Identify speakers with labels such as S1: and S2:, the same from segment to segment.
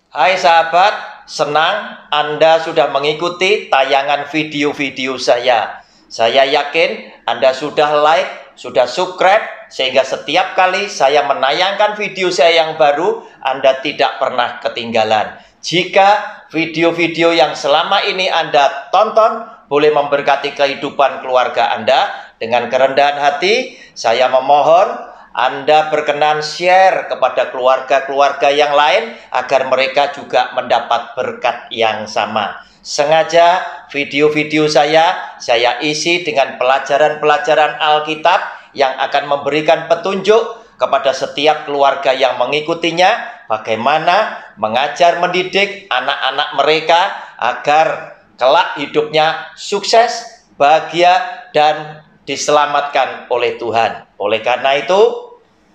S1: Hai sahabat, senang Anda sudah mengikuti tayangan video-video saya. Saya yakin Anda sudah like, sudah subscribe, sehingga setiap kali saya menayangkan video saya yang baru, Anda tidak pernah ketinggalan. Jika video-video yang selama ini Anda tonton boleh memberkati kehidupan keluarga Anda, dengan kerendahan hati, saya memohon Anda berkenan share kepada keluarga-keluarga yang lain agar mereka juga mendapat berkat yang sama. Sengaja video-video saya isi dengan pelajaran-pelajaran Alkitab yang akan memberikan petunjuk kepada setiap keluarga yang mengikutinya bagaimana mengajar mendidik anak-anak mereka agar kelak hidupnya sukses, bahagia, dan diselamatkan oleh Tuhan. Oleh karena itu,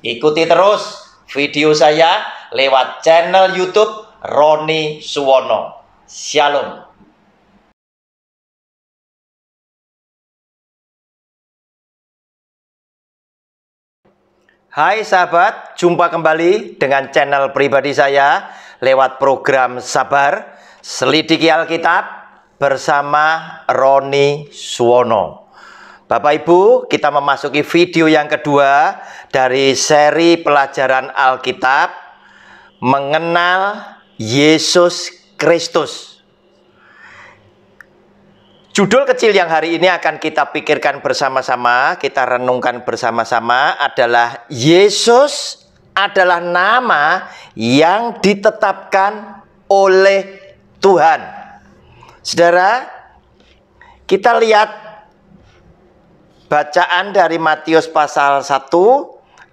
S1: ikuti terus video saya lewat channel YouTube Roni Suwono. Shalom. Hai sahabat, jumpa kembali dengan channel pribadi saya lewat program Sabar Selidiki Alkitab bersama Roni Suwono. Bapak Ibu, kita memasuki video yang kedua dari seri pelajaran Alkitab mengenal Yesus Kristus. Judul kecil yang hari ini akan kita pikirkan bersama-sama, kita renungkan bersama-sama adalah Yesus adalah nama yang ditetapkan oleh Tuhan. Saudara, kita lihat bacaan dari Matius pasal 1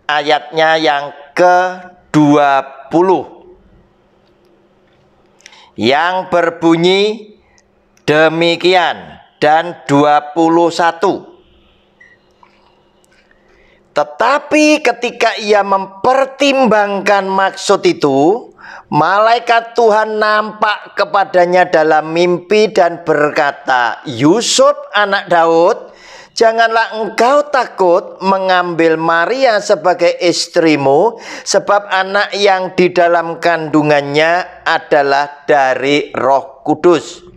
S1: ayatnya yang ke-20 yang berbunyi demikian dan 21. Tetapi ketika ia mempertimbangkan maksud itu, malaikat Tuhan nampak kepadanya dalam mimpi dan berkata, "Yusuf anak Daud, janganlah engkau takut mengambil Maria sebagai istrimu, sebab anak yang di dalam kandungannya adalah dari Roh Kudus.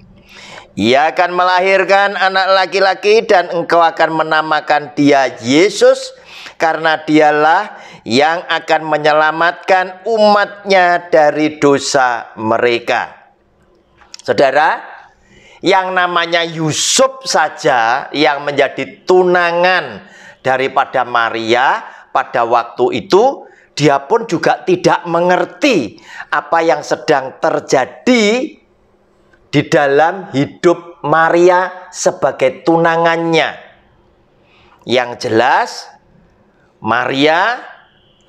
S1: Ia akan melahirkan anak laki-laki dan engkau akan menamakan dia Yesus, karena dialah yang akan menyelamatkan umatnya dari dosa mereka." Saudara, yang namanya Yusuf saja yang menjadi tunangan daripada Maria pada waktu itu, dia pun juga tidak mengerti apa yang sedang terjadi di dalam hidup Maria sebagai tunangannya. Yang jelas, Maria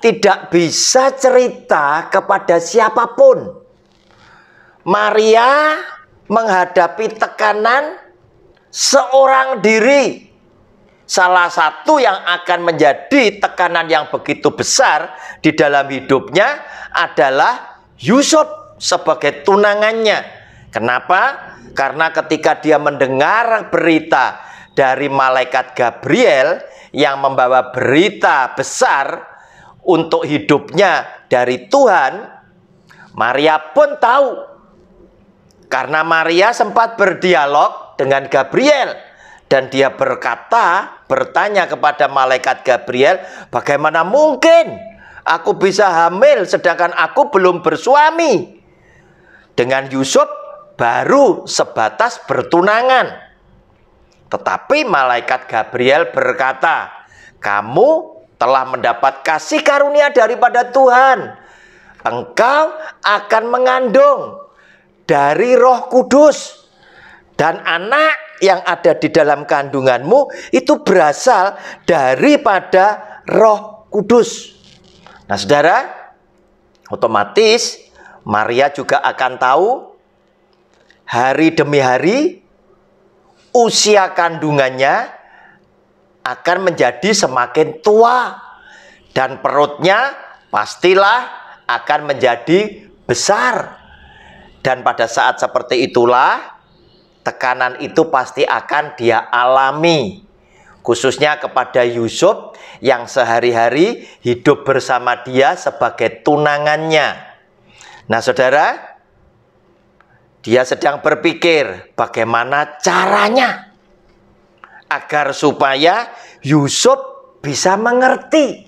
S1: tidak bisa cerita kepada siapapun. Maria menghadapi tekanan seorang diri. Salah satu yang akan menjadi tekanan yang begitu besar di dalam hidupnya adalah Yusuf sebagai tunangannya. Kenapa? Karena ketika dia mendengar berita dari malaikat Gabriel yang membawa berita besar untuk hidupnya dari Tuhan, Maria pun tahu. Karena Maria sempat berdialog dengan Gabriel. Dan dia bertanya kepada malaikat Gabriel, "Bagaimana mungkin aku bisa hamil sedangkan aku belum bersuami?" Dengan Yusuf baru sebatas bertunangan. Tetapi malaikat Gabriel berkata, "Kamu telah mendapat kasih karunia daripada Tuhan. Engkau akan mengandung dari Roh Kudus, dan anak yang ada di dalam kandunganmu itu berasal daripada Roh Kudus." Nah, saudara, otomatis Maria juga akan tahu hari demi hari usia kandungannya akan menjadi semakin tua, dan perutnya pastilah akan menjadi besar. Dan pada saat seperti itulah tekanan itu pasti akan dia alami. Khususnya kepada Yusuf yang sehari-hari hidup bersama dia sebagai tunangannya. Nah saudara, Dia sedang berpikir bagaimana caranya agar supaya Yusuf bisa mengerti.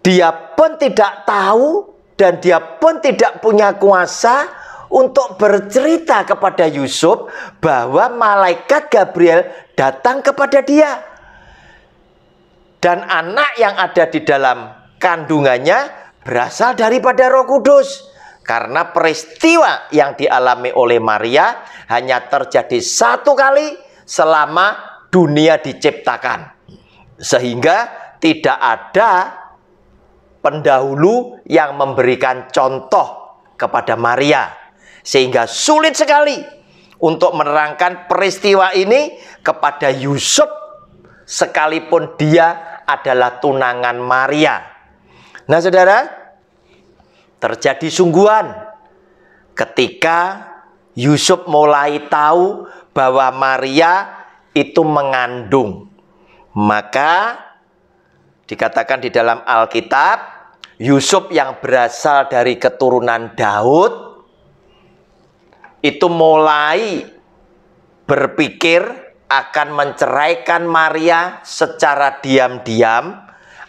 S1: Dia pun tidak tahu dan dia pun tidak punya kuasa untuk bercerita kepada Yusuf bahwa malaikat Gabriel datang kepada dia. Dan anak yang ada di dalam kandungannya berasal daripada Roh Kudus. Karena peristiwa yang dialami oleh Maria hanya terjadi satu kali selama dunia diciptakan. Sehingga tidak ada pendahulu yang memberikan contoh kepada Maria. Sehingga sulit sekali untuk menerangkan peristiwa ini kepada Yusuf sekalipun dia adalah tunangan Maria. Nah, saudara, terjadi sungguhan ketika Yusuf mulai tahu bahwa Maria itu mengandung. Maka dikatakan di dalam Alkitab, Yusuf yang berasal dari keturunan Daud itu mulai berpikir akan menceraikan Maria secara diam-diam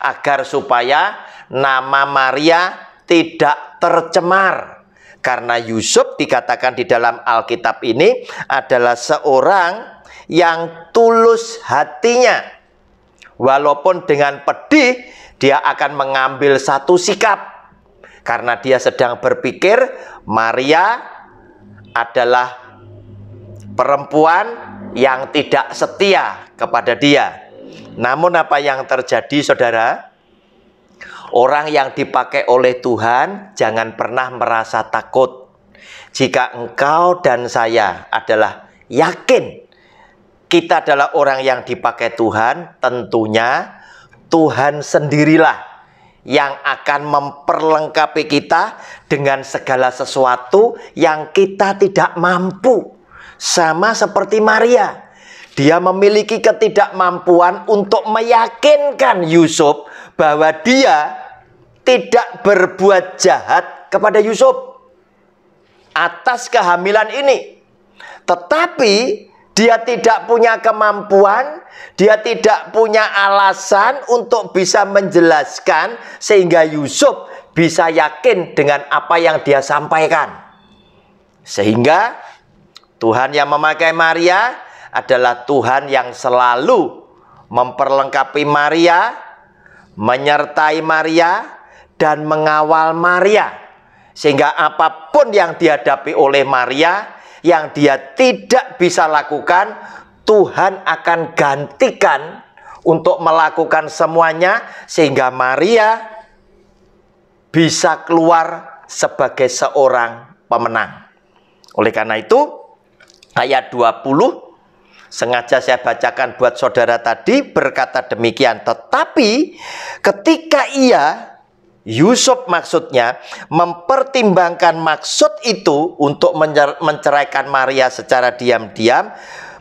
S1: agar supaya nama Maria tidak tercemar. Karena Yusuf dikatakan di dalam Alkitab ini adalah seorang yang tulus hatinya. Walaupun dengan pedih dia akan mengambil satu sikap. Karena dia sedang berpikir Maria adalah perempuan yang tidak setia kepada dia. Namun apa yang terjadi, saudara? Orang yang dipakai oleh Tuhan jangan pernah merasa takut. Jika engkau dan saya adalah yakin kita adalah orang yang dipakai Tuhan, tentunya Tuhan sendirilah yang akan memperlengkapi kita dengan segala sesuatu yang kita tidak mampu. Sama seperti Maria, dia memiliki ketidakmampuan untuk meyakinkan Yusuf bahwa dia tidak berbuat jahat kepada Yusuf atas kehamilan ini. Tetapi dia tidak punya kemampuan, dia tidak punya alasan untuk bisa menjelaskan sehingga Yusuf bisa yakin dengan apa yang dia sampaikan. Sehingga Tuhan yang memakai Maria adalah Tuhan yang selalu memperlengkapi Maria, menyertai Maria, dan mengawal Maria. Sehingga apapun yang dihadapi oleh Maria, yang dia tidak bisa lakukan, Tuhan akan gantikan untuk melakukan semuanya. Sehingga Maria bisa keluar sebagai seorang pemenang. Oleh karena itu, ayat 20 sengaja saya bacakan buat saudara tadi berkata demikian. Tetapi ketika Yusuf maksudnya mempertimbangkan maksud itu untuk menceraikan Maria secara diam-diam,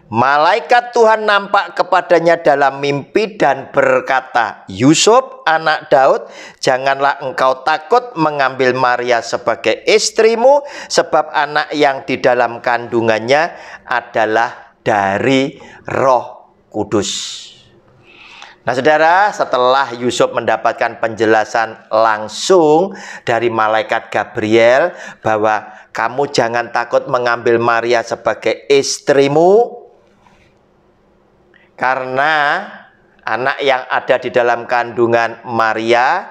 S1: malaikat Tuhan nampak kepadanya dalam mimpi dan berkata, Yusuf anak Daud, janganlah engkau takut mengambil Maria sebagai istrimu, sebab anak yang di dalam kandungannya adalah dari Roh Kudus. Nah, saudara, setelah Yusuf mendapatkan penjelasan langsung dari malaikat Gabriel bahwa kamu jangan takut mengambil Maria sebagai istrimu, karena anak yang ada di dalam kandungan Maria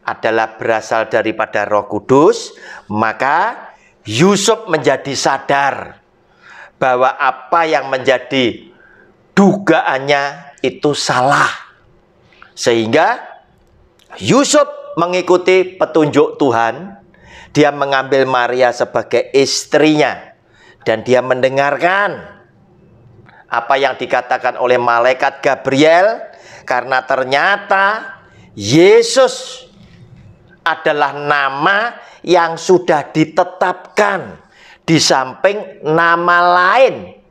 S1: adalah berasal daripada Roh Kudus, maka Yusuf menjadi sadar bahwa apa yang menjadi dugaannya itu salah. Sehingga Yusuf mengikuti petunjuk Tuhan. Dia mengambil Maria sebagai istrinya. Dan dia mendengarkan apa yang dikatakan oleh malaikat Gabriel. Karena ternyata Yesus adalah nama yang sudah ditetapkan di samping nama lain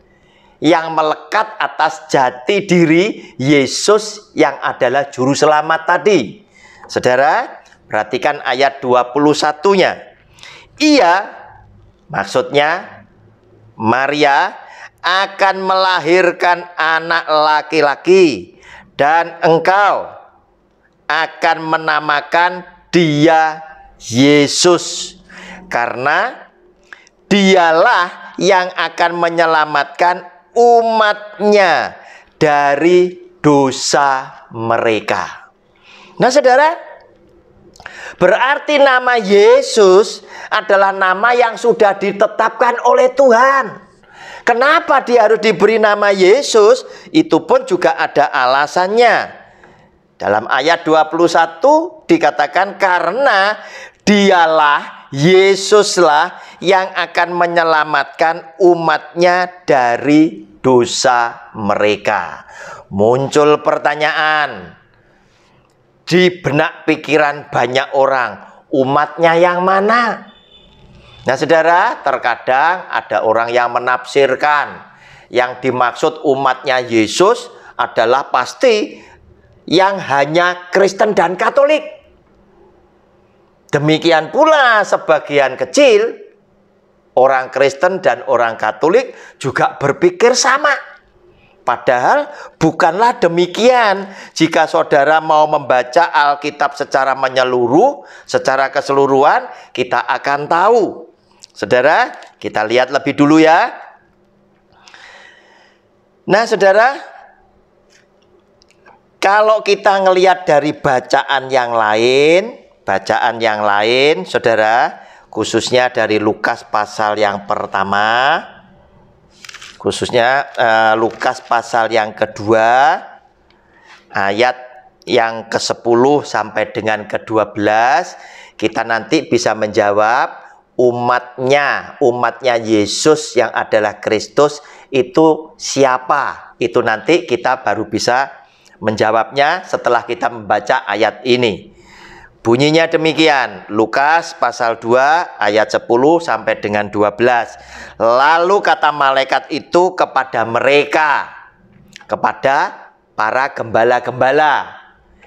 S1: yang melekat atas jati diri Yesus yang adalah juru selamat tadi. Saudara, perhatikan ayat 21-nya. Ia Maksudnya, Maria akan melahirkan anak laki-laki dan engkau akan menamakan dia Yesus, karena dialah yang akan menyelamatkan umatnya dari dosa mereka. Nah, saudara, berarti nama Yesus adalah nama yang sudah ditetapkan oleh Tuhan. Kenapa dia harus diberi nama Yesus? Itu pun juga ada alasannya. Dalam ayat 21 dikatakan karena dialah, Yesuslah yang akan menyelamatkan umatnya dari dosa mereka. Muncul pertanyaan di benak pikiran banyak orang, umatnya yang mana? Nah, saudara, terkadang ada orang yang menafsirkan yang dimaksud umatnya Yesus adalah pasti yang hanya Kristen dan Katolik. Demikian pula sebagian kecil orang Kristen dan orang Katolik juga berpikir sama. Padahal bukanlah demikian. Jika saudara mau membaca Alkitab secara menyeluruh, secara keseluruhan, kita akan tahu. Saudara, kita lihat lebih dulu ya. Nah, saudara, kalau kita ngelihat dari bacaan yang lain, saudara, khususnya dari Lukas pasal yang pertama, khususnya Lukas pasal yang kedua, ayat yang ke-10 sampai dengan ke-12, kita nanti bisa menjawab umatnya Yesus yang adalah Kristus itu siapa? Itu nanti kita baru bisa menjawabnya setelah kita membaca ayat ini. Bunyinya demikian, Lukas pasal 2 ayat 10 sampai dengan 12. Lalu kata malaikat itu kepada mereka, kepada para gembala-gembala,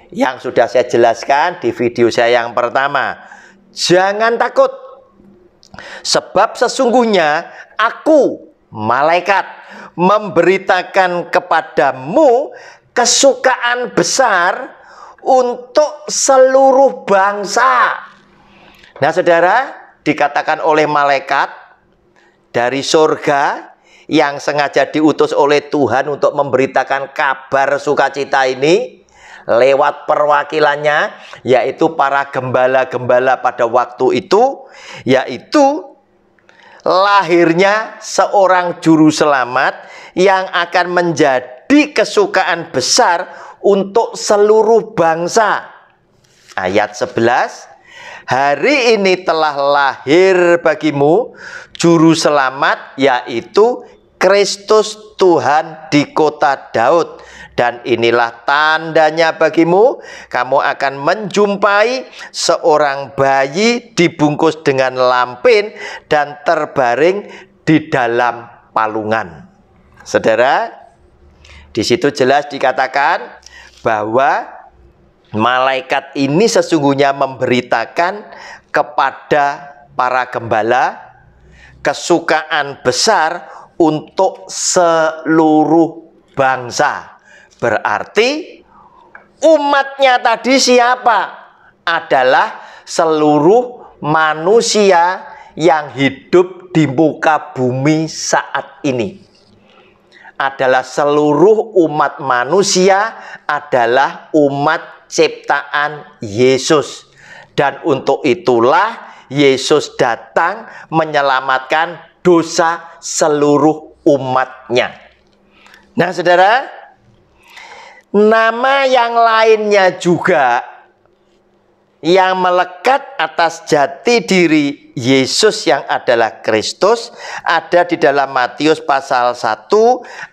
S1: yang sudah saya jelaskan di video saya yang pertama. Jangan takut, sebab sesungguhnya aku, malaikat, memberitakan kepadamu kesukaan besar untuk seluruh bangsa. Nah, saudara, dikatakan oleh malaikat dari surga yang sengaja diutus oleh Tuhan untuk memberitakan kabar sukacita ini lewat perwakilannya, yaitu para gembala-gembala pada waktu itu, yaitu lahirnya seorang juru selamat yang akan menjadi kesukaan besar untuk seluruh bangsa. Ayat 11, hari ini telah lahir bagimu juru selamat, yaitu Kristus Tuhan di kota Daud. Dan inilah tandanya bagimu, kamu akan menjumpai seorang bayi dibungkus dengan lampin dan terbaring di dalam palungan. Saudara, di situ jelas dikatakan bahwa malaikat ini sesungguhnya memberitakan kepada para gembala kesukaan besar untuk seluruh bangsa. Berarti umatnya tadi siapa? Adalah seluruh manusia yang hidup di muka bumi saat ini. Adalah seluruh umat manusia, adalah umat ciptaan Yesus. Dan untuk itulah Yesus datang menyelamatkan dosa seluruh umatnya. Nah, saudara, nama yang lainnya juga yang melekat atas jati diri Yesus yang adalah Kristus ada di dalam Matius pasal 1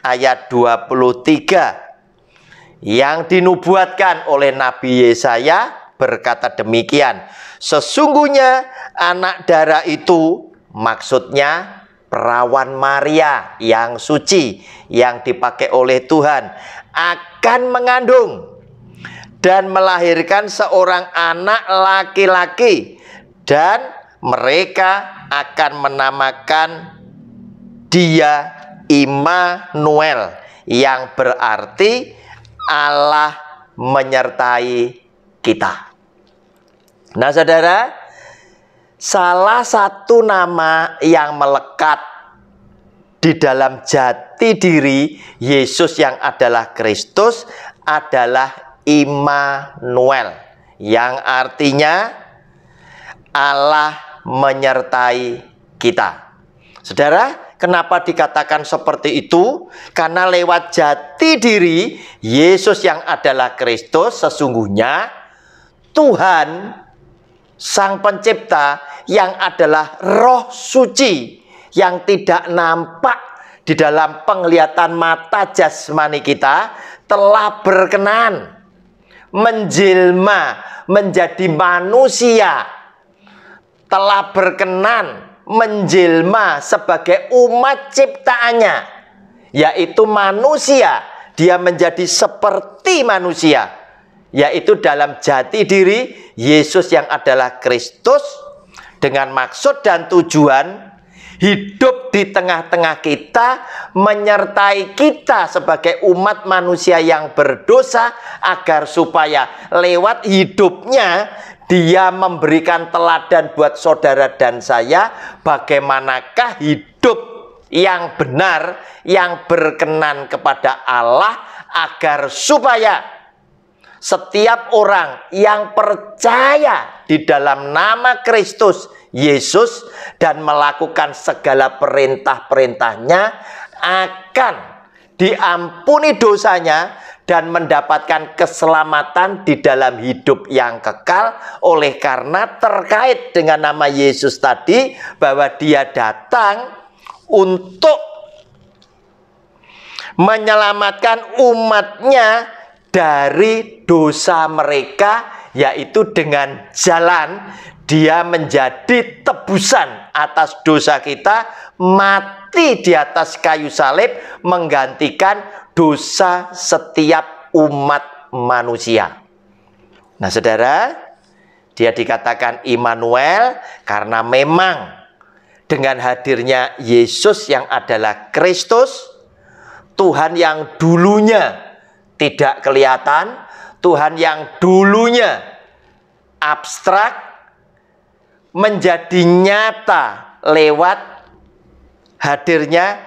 S1: ayat 23 yang dinubuatkan oleh Nabi Yesaya berkata demikian, sesungguhnya anak darah itu, maksudnya perawan Maria yang suci yang dipakai oleh Tuhan, akan mengandung dan melahirkan seorang anak laki-laki dan mereka akan menamakan Dia Immanuel, yang berarti Allah menyertai kita. Nah, saudara, salah satu nama yang melekat di dalam jati diri Yesus yang adalah Kristus adalah Immanuel, yang artinya Allah menyertai kita. Saudara, kenapa dikatakan seperti itu? Karena lewat jati diri Yesus yang adalah Kristus, sesungguhnya Tuhan Sang Pencipta yang adalah Roh Suci yang tidak nampak di dalam penglihatan mata jasmani kita telah berkenan menjelma menjadi manusia, telah berkenan menjelma sebagai umat ciptaannya, yaitu manusia. Dia menjadi seperti manusia, yaitu dalam jati diri Yesus yang adalah Kristus, dengan maksud dan tujuan hidup di tengah-tengah kita, menyertai kita sebagai umat manusia yang berdosa, agar supaya lewat hidupnya Dia memberikan teladan buat saudara dan saya, bagaimanakah hidup yang benar, yang berkenan kepada Allah, agar supaya setiap orang yang percaya di dalam nama Kristus Yesus dan melakukan segala perintah-perintahnya akan diampuni dosanya dan mendapatkan keselamatan di dalam hidup yang kekal. Oleh karena terkait dengan nama Yesus tadi, bahwa Dia datang untuk menyelamatkan umatnya dari dosa mereka, yaitu dengan jalan Dia menjadi tebusan atas dosa kita, mati di atas kayu salib, menggantikan dosa setiap umat manusia. Nah, saudara, Dia dikatakan Immanuel karena memang dengan hadirnya Yesus yang adalah Kristus, Tuhan yang dulunya tidak kelihatan, Tuhan yang dulunya abstrak, menjadi nyata lewat hadirnya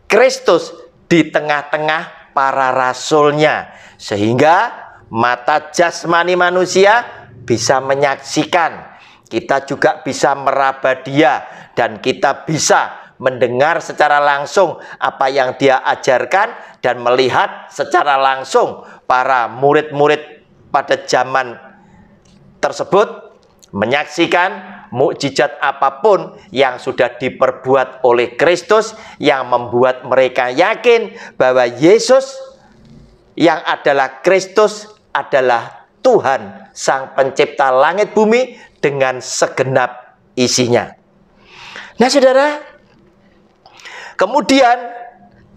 S1: Kristus di tengah-tengah para rasulnya, sehingga mata jasmani manusia bisa menyaksikan, kita juga bisa meraba Dia, dan kita bisa mendengar secara langsung apa yang Dia ajarkan, dan melihat secara langsung para murid-murid pada zaman tersebut menyaksikan mukjizat apapun yang sudah diperbuat oleh Kristus, yang membuat mereka yakin bahwa Yesus yang adalah Kristus adalah Tuhan Sang Pencipta langit bumi dengan segenap isinya. Nah, saudara, kemudian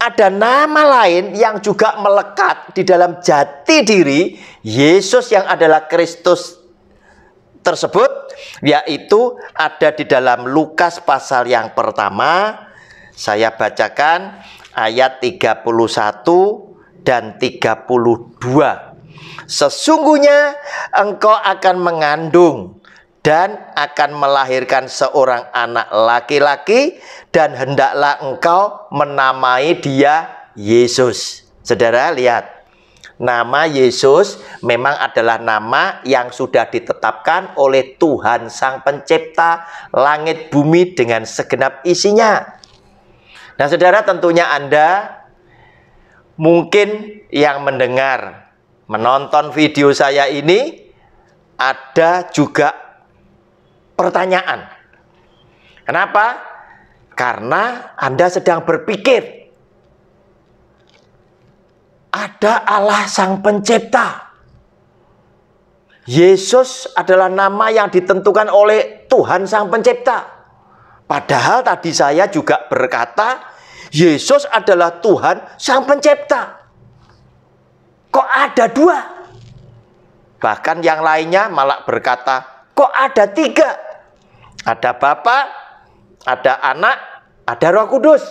S1: ada nama lain yang juga melekat di dalam jati diri Yesus yang adalah Kristus tersebut, yaitu ada di dalam Lukas pasal yang pertama. Saya bacakan ayat 31 dan 32. Sesungguhnya engkau akan mengandung dan akan melahirkan seorang anak laki-laki, dan hendaklah engkau menamai dia Yesus. Saudara, lihat, nama Yesus memang adalah nama yang sudah ditetapkan oleh Tuhan Sang Pencipta langit bumi dengan segenap isinya. Nah, saudara, tentunya Anda mungkin yang mendengar, menonton video saya ini, ada juga pertanyaan. Kenapa? Karena Anda sedang berpikir, ada Allah Sang Pencipta. Yesus adalah nama yang ditentukan oleh Tuhan Sang Pencipta. Padahal tadi saya juga berkata, Yesus adalah Tuhan Sang Pencipta. Kok ada dua? Bahkan yang lainnya malah berkata, kok ada tiga? Ada Bapa, ada Anak, ada Roh Kudus.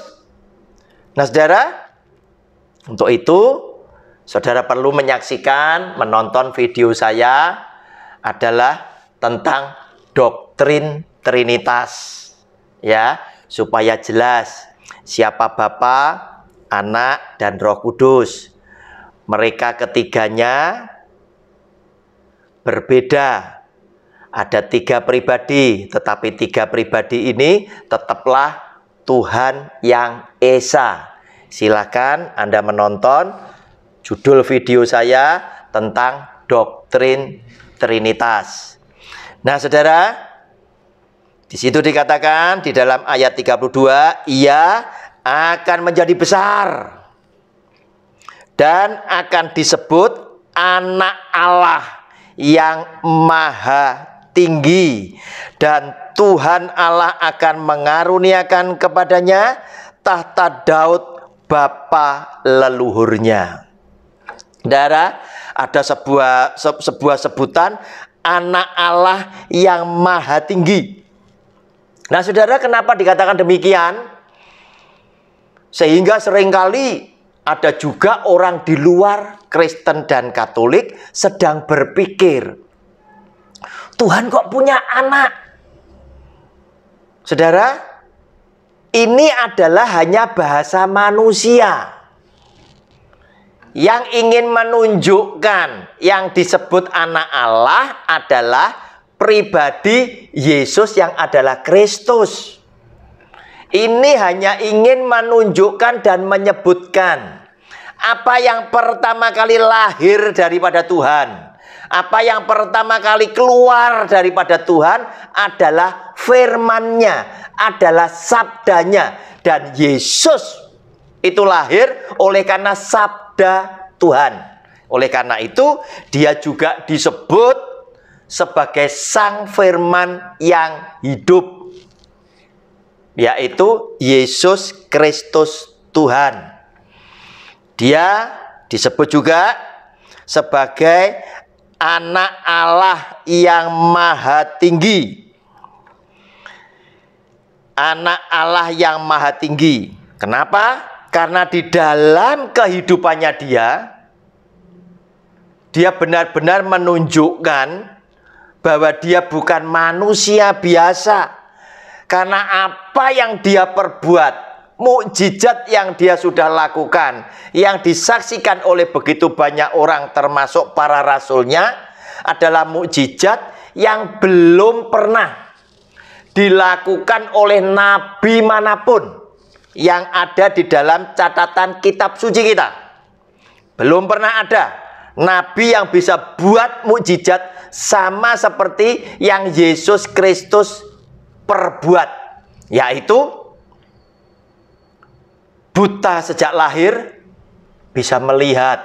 S1: Nah, saudara, untuk itu saudara perlu menyaksikan, menonton video saya adalah tentang doktrin Trinitas. Ya, supaya jelas siapa Bapa, Anak, dan Roh Kudus. Mereka ketiganya berbeda. Ada 3 pribadi, tetapi 3 pribadi ini tetaplah Tuhan yang Esa. Silakan Anda menonton judul video saya tentang doktrin Trinitas. Nah, saudara, di situ dikatakan di dalam ayat 32, ia akan menjadi besar dan akan disebut Anak Allah yang Maha Tinggi, dan Tuhan Allah akan mengaruniakan kepadanya tahta Daud bapa leluhurnya. Saudara, ada sebuah sebutan Anak Allah yang Maha Tinggi. Nah, saudara, kenapa dikatakan demikian? Sehingga seringkali ada juga orang di luar Kristen dan Katolik sedang berpikir, Tuhan kok punya anak? Saudara, ini adalah hanya bahasa manusia yang ingin menunjukkan yang disebut anak Allah adalah pribadi Yesus yang adalah Kristus. Ini hanya ingin menunjukkan dan menyebutkan apa yang pertama kali lahir daripada Tuhan. Apa yang pertama kali keluar daripada Tuhan adalah firman-Nya, adalah sabdanya. Dan Yesus itu lahir oleh karena sabda Tuhan. Oleh karena itu, dia juga disebut sebagai Sang Firman yang hidup, yaitu Yesus Kristus Tuhan. Dia disebut juga sebagai Anak Allah yang Maha Tinggi. Anak Allah yang Maha Tinggi. Kenapa? Karena di dalam kehidupannya dia benar-benar menunjukkan bahwa dia bukan manusia biasa. Karena apa yang dia perbuat, mukjizat yang dia sudah lakukan, yang disaksikan oleh begitu banyak orang termasuk para rasulnya, adalah mukjizat yang belum pernah dilakukan oleh nabi manapun yang ada di dalam catatan kitab suci kita. Belum pernah ada nabi yang bisa buat mukjizat sama seperti yang Yesus Kristus perbuat, yaitu buta sejak lahir bisa melihat,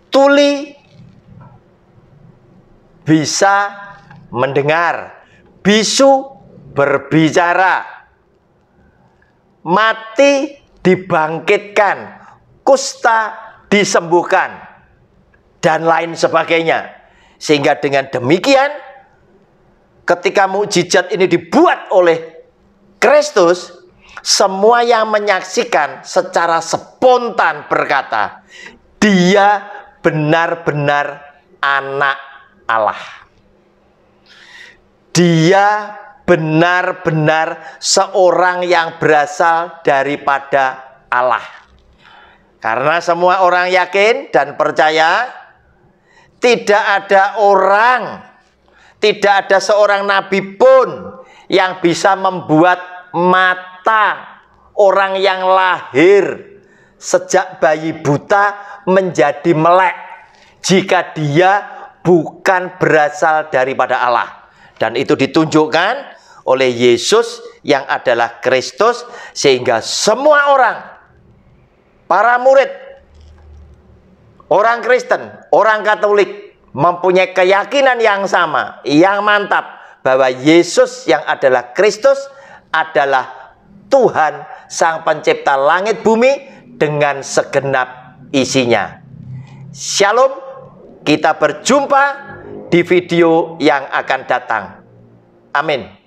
S1: tuli bisa mendengar, bisu berbicara, mati dibangkitkan, kusta disembuhkan, dan lain sebagainya. Sehingga dengan demikian, ketika mukjizat ini dibuat oleh Kristus, semua yang menyaksikan secara spontan berkata, dia benar-benar anak Allah. Dia benar-benar seorang yang berasal daripada Allah. Karena semua orang yakin dan percaya, tidak ada orang, tidak ada seorang nabi pun yang bisa membuat mata orang yang lahir sejak bayi buta menjadi melek jika dia bukan berasal daripada Allah. Dan itu ditunjukkan oleh Yesus yang adalah Kristus, sehingga semua orang, para murid, orang Kristen, orang Katolik mempunyai keyakinan yang sama, yang mantap, bahwa Yesus yang adalah Kristus adalah Tuhan Sang Pencipta langit bumi dengan segenap isinya. Shalom, kita berjumpa di video yang akan datang. Amin.